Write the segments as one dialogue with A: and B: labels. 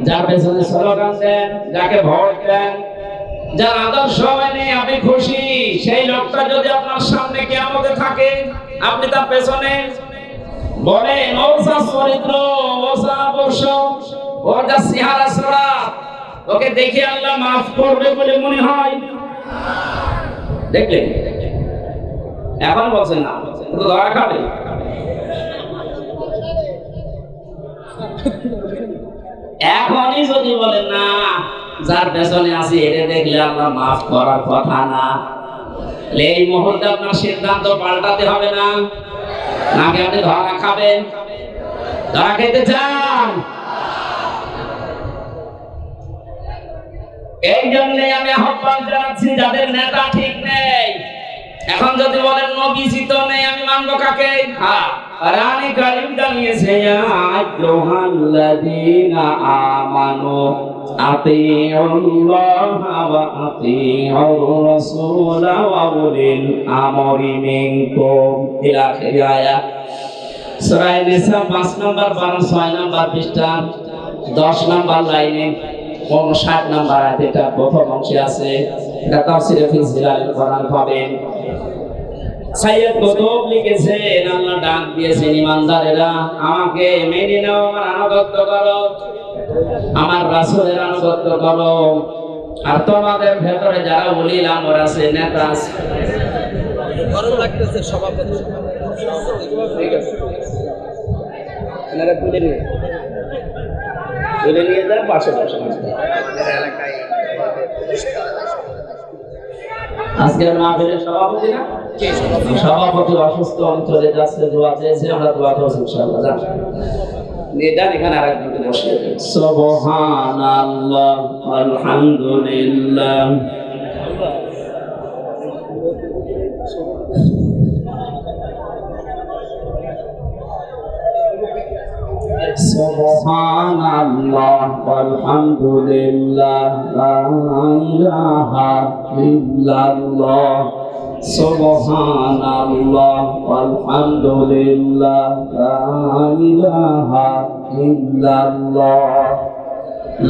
A: যার পেছনে স্লোগান দেন, যাকে ভোট দেন, যার আদর্শ মেনে আপনি খুশি, সেই লোকটা যদি আপনার সামনে কিয়ামতে থাকে, আপনি তার পেছনে বলেন ওর যা চরিত্র, ওর যা আদর্শ, ওর যা চেহারা ছড়া, ওকে দেখে আল্লাহ মাফ করবে বলে মনে হয়? দেখলেন? এখন বলছেন না, তো ধরা খাবে। এখনই যদি বলেন না, যার পেছনে আছে এটা দেখলে আল্লাহ মাফ করার কথা না, এই মুহূর্তে আপনার সিদ্ধান্ত পাল্টাতে হবে না, নাকি আপনি ধরা খাবেন? ধরা খেতে চান? এই জন্য আমি আহ্বান জানাচ্ছি, যাদের নেতা ঠিক নেই, এখন যদি বলেন নবীজি তো নেই, আমি মানবো কাকে? কোরআনে কারীম জানিয়েছে, ইয়া আইয়ুহাল্লাযীনা আমানু আতিউল্লাহা ওয়া আতিউর রাসূলা ওয়া উলিল আমরি মিনকুম ইলা আখির আয়াত। সূরা নিসা 5 নম্বর 12 6 নম্বর পৃষ্ঠা 10 নম্বর লাইনে 59 নম্বর আয়াত, এটা প্রথম অংশে আছে। এটা তাফসীরে ফি জিলালিল কোরআন পাবেন। সাইয়্যিদ কুতুব লিখেছেন, আল্লাহ ডাক দিয়েছেন, ইমানদারেরা আমাকে মেনে নাও, আমার আনুগত্য করো, আমার রাসূলের আনুগত্য করো। আর তোমাদের ভেতরে যারা উলিল আমর আছে, নেতা আছে, গরম লাগতেছে, সভাপতি ঠিক আছে, এনারা তুলে নিয়ে যান পাশে পাশে এলাকায়। আজকের মাহফিলের সভাপতি না, সভাপতি অসুস্থ, অঞ্চলে যাচ্ছে, দোয়া চেয়েছে, আমরা দোয়া করছি ইনশাআল্লাহ। যান নিয়ে যান, এখানে আরেকজনকে বসিয়ে দেন। সুবহানাল্লাহ আলহামদুলিল্লাহ সুবহানাল্লাহ ওয়ালহামদুলিল্লাহ লা ইলাহা ইল্লাল্লাহ সুবহানাল্লাহ ওয়ালহামদুলিল্লাহ লা ইলাহা ইল্লাল্লাহ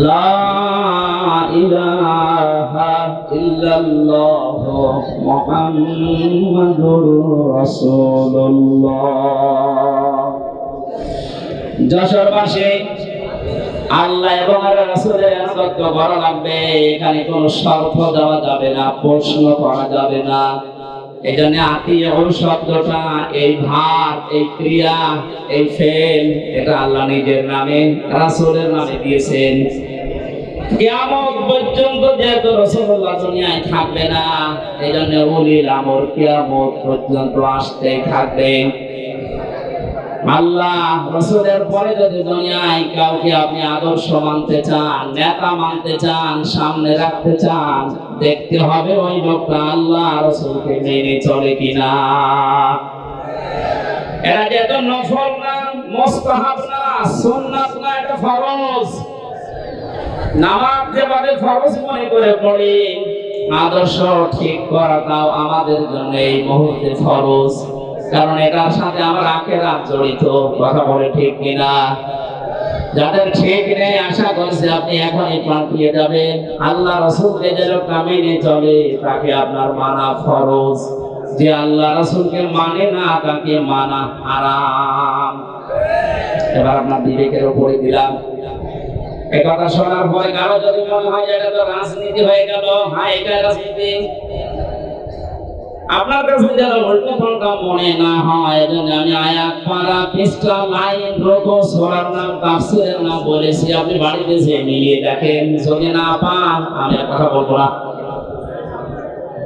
A: লা ইলাহা ইল্লাল্লাহ মুহাম্মাদুর রাসূলুল্লাহ। যশোরবাসী, আল্লাহ এবং রাসূলের আনুগত্য করা লাগবে, এখানে কোনো শর্ত দেওয়া যাবে না, প্রশ্ন করা যাবে না। এই জন্য আতিউর শব্দটা, এই ভাব, এই ক্রিয়া, এই ফেল, এটা আল্লাহ নিজের নামে, রাসূলের নামে দিয়েছেন। কিয়ামত পর্যন্ত যেহেতু রাসূলুল্লাহ দুনিয়ায় থাকবে না, এই জন্য উলিল আমর কিয়ামত পর্যন্ত আসতেই থাকবে। আল্লাহ রাসূলের পরে যদি দুনিয়ায় কাউকে আপনি আদর্শ মানতে চান, নেতা মানতে চান, সামনে রাখতে চান, দেখতে হবে ওই লোকটা আল্লাহ রাসূলকে মেনে চলে কিনা। এরা যেহেতু নফল না, মুস্তাহাব না, সুন্নাত না, এটা ফরজ। নামাজ যেভাবে ফরজ মনে করে পড়ি, আদর্শ ঠিক করাটাও আমাদের জন্য এই মুহূর্তে ফরজ, কারণ এটার সাথে আমার আখিরাত জড়িত। কথা বলে ঠিক কিনা? যাদের ঠিক নেই, আশা করছি আপনি এখনই পাল্টিয়ে যাবেন। আল্লাহ রাসূলকে যে লোকটা মেনে চলে, তাকে আপনার মানা ফরজ। যে আল্লাহ রাসূলকে মানে না, তাকে মানা হারাম। এবার আপনার বিবেকের উপরে দিলাম। এই কথা শোনার পরে কারো যদি মনে হয় এটা তো রাজনীতি হয়ে গেল, হ্যাঁ এটা রাজনীতি, আপনার কাছে যেন উল্টো পাল্টা মনে না হয়, এজন্য আমি আয়াত পারা, পৃষ্ঠা, লাইন, রুকু, সূরার নাম, তাফসীরের নাম বলেছি। আপনি বাড়িতে যেয়ে মিলিয়ে দেখেন, যদি না পান আমি আর কথা বলবো না,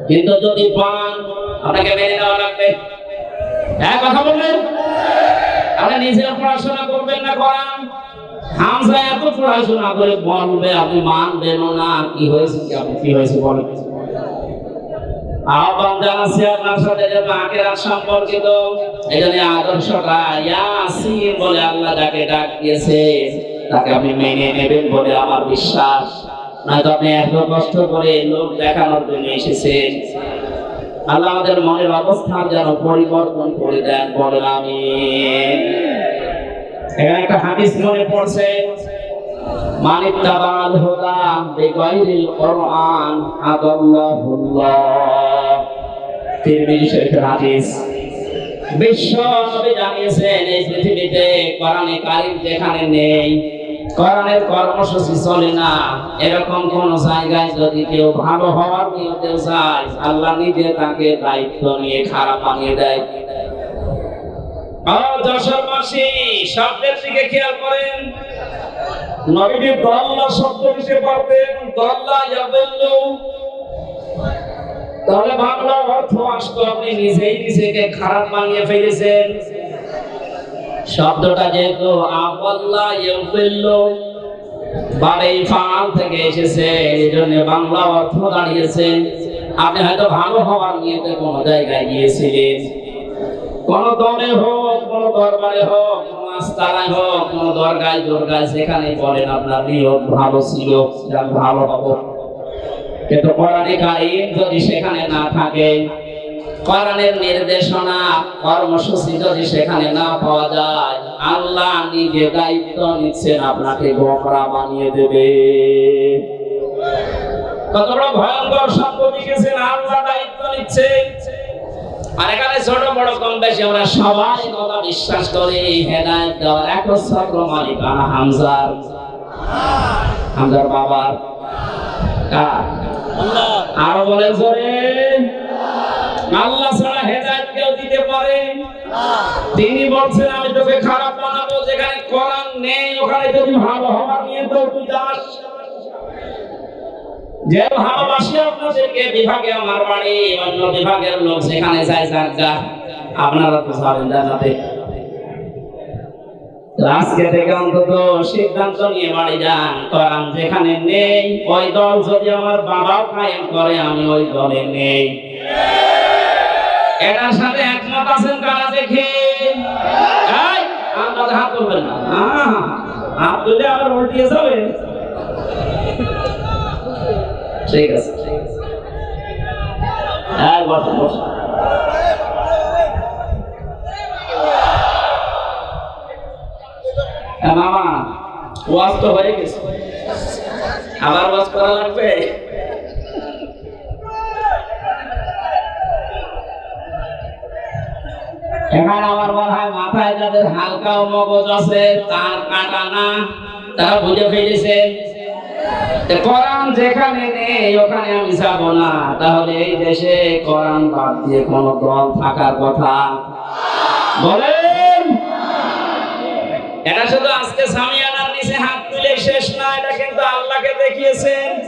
A: কিন্তু যদি পান আপনাকে মেনে নেওয়া লাগবে। এক কথা বললেন, আপনি নিজে পড়াশোনা করবেন না, করান। হামজা এত পড়াশোনা করে বলবে, আপনি মানবেন না। কি হয়েছে, কি আপনি কি হয়েছে বলেন। আহ্বান জানাচ্ছি আপনার সাথে যেন আখিরাত সম্পর্কিত, এই জন্য আদর্শটা ইয়াসিন বলে আল্লাহ যাকে ডাক দিয়েছে, তাকে আপনি মেনে নেবেন বলে আমার বিশ্বাস। নয়তো আপনি এত কষ্ট করে লোক দেখানোর জন্য এসেছেন। আল্লাহ আমাদের মনের অবস্থা যেন পরিবর্তন করে দেন, বলেন আমিন। এখানে একটা হাদিস মনে পড়ছে, মানিত্তাবাল হুদা বিগাইরিল কুরআন আদাল্লাহুল্লাহ। তিরমিজি শরীফের হাদিস। বিশ্ব নবী জানিয়েছেন এই পৃথিবীতে কোরআনে কারীম যেখানে নেই, কোরআনের কর্মসূচি চলে না, এরকম কোন জায়গায় যদি কেউ ভালো হওয়ার নিয়তে চায়, আল্লাহ নিজে তাকে দায়িত্ব নিয়ে খারাপ বানিয়ে দেয়। যশোরবাসী শব্দের দিকে খেয়াল করেন। নবীজি দল্লা শব্দ দিতে পারতেন, দল্লা ইয়াদুল্লু, তাহলে বাংলা অর্থ আসতো আপনি নিজেই নিজেকে খারাপ বানিয়ে ফেলেছেন। শব্দটা যেহেতু আবাল্লা ইয়াদুল্লু বারে ফাল থেকে এসেছে, এই জন্য বাংলা অর্থ দাঁড়িয়েছে আপনি হয়তো ভালো হওয়ার নিয়তে কোন জায়গায় গিয়েছিলেন, কোন দলে হোক, কোন দরবারে হোক, কোন আস্তানায় হোক, কোন দরগায় দরগায়, সেখানে বলেন আপনার নিয়ত ভালো ছিল, আমি ভালো হব। কিন্তু কোরআনে কারীম যদি সেখানে না থাকে, কোরআনের নির্দেশনা কর্মসূচি যদি সেখানে না পাওয়া যায়, আল্লাহ নিজে দায়িত্ব নিচ্ছেন আপনাকে গোমরা বানিয়ে দেবে। কত বড় ভয়ঙ্কর শব্দ লিখেছেন, আল্লাহ দায়িত্ব নিচ্ছে। আর এখানে ছোট বড় কম বেশি আমরা সবাই কথা বিশ্বাস করি হেদায়েত দেওয়ার একচ্ছত্র মালিকানা হামজার বাবার। আরো বলেন জোরে, আল্লাহ ছাড়া হেদায়েত কেউ দিতে পারে? তিনি বলছেন আমি তোকে খারাপ বানাবো, যেখানে কোরআন নেই ওখানে যদি ভালো হওয়ার নিয়ে তো তুই যাস। যে ভালোবাসি আপনাদেরকে, বিভাগে আমার বাড়ি, অন্য বিভাগের লোক সেখানে যায় জায়গা, আপনারা তো যাবেন জানাতে। আজকে থেকে অন্তত সিদ্ধান্ত নিয়ে বাড়ি যান, কোরআন যেখানে নেই ওই দল যদি আমার বাবাও কায়েম করে আমি ওই দলে নেই। এটার সাথে একমত আছেন কারা দেখে? আপনাদের হাত তুলবেন না, হাত তুললে আবার উল্টিয়ে যাবে। ঠিক আছে, বসুন বসুন। মামা ওয়াজ তো হয়ে গেছে, আবার ওয়াজ করা লাগবে? এখানে আমার মনে হয় মাথায় যাদের হালকা মগজ আছে, তার কাটা না, তারা বুঝে ফেলেছে কোরআন যেখানে নেই ওখানে আমি যাব না। তাহলে এই দেশে কোরআন বাদ দিয়ে কোন দল থাকার কথা বলেন? এটা শুধু আজকে সামিয়ানার নিচে হাত তুলে শেষ না, এটা কিন্তু আল্লাহকে দেখিয়েছেন।